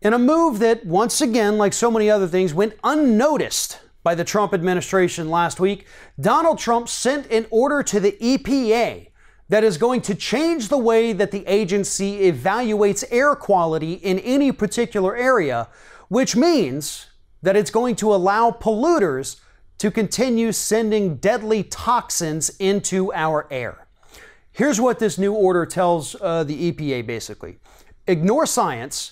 In a move that, once again, like so many other things, went unnoticed by the Trump administration last week, Donald Trump sent an order to the EPA that is going to change the way that the agency evaluates air quality in any particular area, which means that it's going to allow polluters to continue sending deadly toxins into our air. Here's what this new order tells the EPA basically. Ignore science.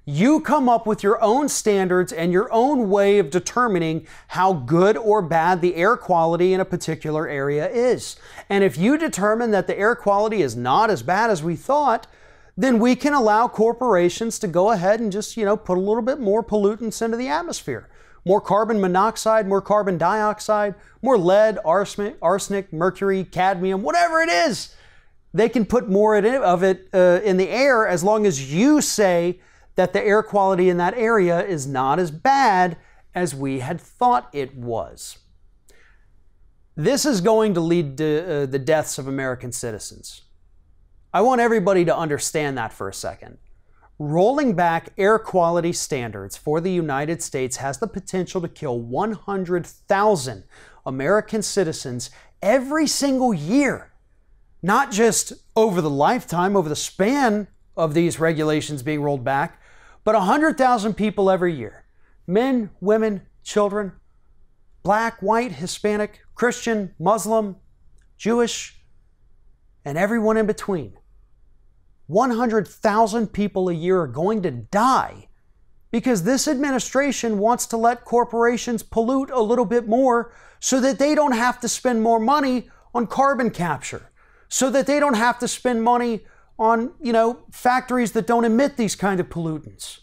You come up with your own standards and your own way of determining how good or bad the air quality in a particular area is. And if you determine that the air quality is not as bad as we thought, then we can allow corporations to go ahead and just, put a little bit more pollutants into the atmosphere. More carbon monoxide, more carbon dioxide, more lead, arsenic, mercury, cadmium, whatever it is. They can put more of it in the air as long as you say that the air quality in that area is not as bad as we had thought it was. This is going to lead to the deaths of American citizens. I want everybody to understand that for a second. Rolling back air quality standards for the United States has the potential to kill 100,000 American citizens every single year. Not just over the lifetime, over the span of these regulations being rolled back, but 100,000 people every year. Men, women, children, black, white, Hispanic, Christian, Muslim, Jewish, and everyone in between. 100,000 people a year are going to die because this administration wants to let corporations pollute a little bit more so that they don't have to spend more money on carbon capture, so that they don't have to spend money on, factories that don't emit these kind of pollutants.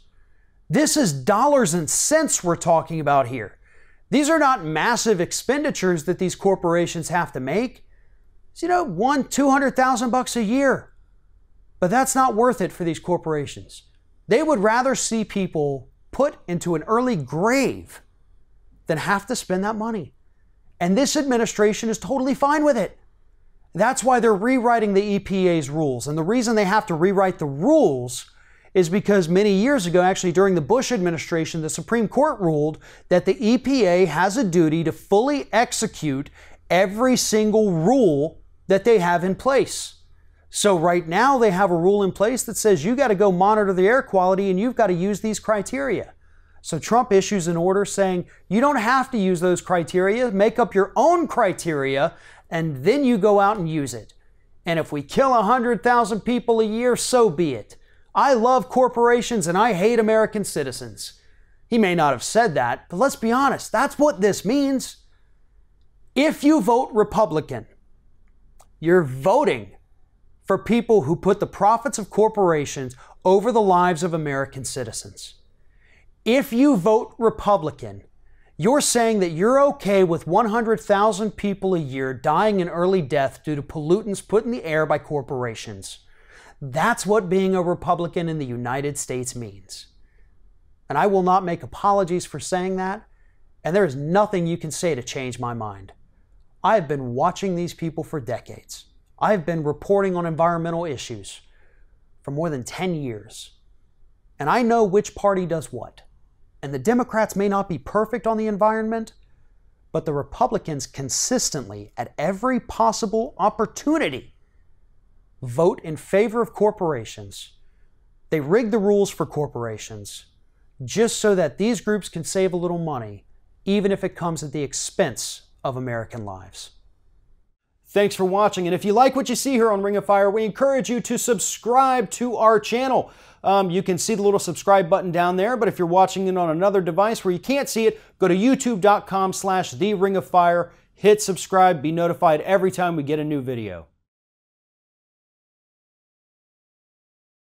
This is dollars and cents we're talking about here. These are not massive expenditures that these corporations have to make. It's, $200,000 a year. But that's not worth it for these corporations. They would rather see people put into an early grave than have to spend that money. And this administration is totally fine with it. That's why they're rewriting the EPA's rules. And the reason they have to rewrite the rules is because many years ago, actually during the Bush administration, the Supreme Court ruled that the EPA has a duty to fully execute every single rule that they have in place. So right now they have a rule in place that says you got to go monitor the air quality and you've got to use these criteria. So Trump issues an order saying you don't have to use those criteria, make up your own criteria, and then you go out and use it. And if we kill 100,000 people a year, so be it. I love corporations and I hate American citizens. He may not have said that, but let's be honest, that's what this means. If you vote Republican, you're voting for people who put the profits of corporations over the lives of American citizens. If you vote Republican, you're saying that you're okay with 100,000 people a year dying an early death due to pollutants put in the air by corporations. That's what being a Republican in the United States means. And I will not make apologies for saying that, and there is nothing you can say to change my mind. I have been watching these people for decades. I've been reporting on environmental issues for more than 10 years. And I know which party does what. And the Democrats may not be perfect on the environment, but the Republicans consistently, at every possible opportunity, vote in favor of corporations. They rig the rules for corporations just so that these groups can save a little money, even if it comes at the expense of American lives. Thanks for watching, and if you like what you see here on Ring of Fire, we encourage you to subscribe to our channel. You can see the little subscribe button down there, but if you're watching it on another device where you can't see it, go to youtube.com/TheRingOfFire, hit subscribe, be notified every time we get a new video.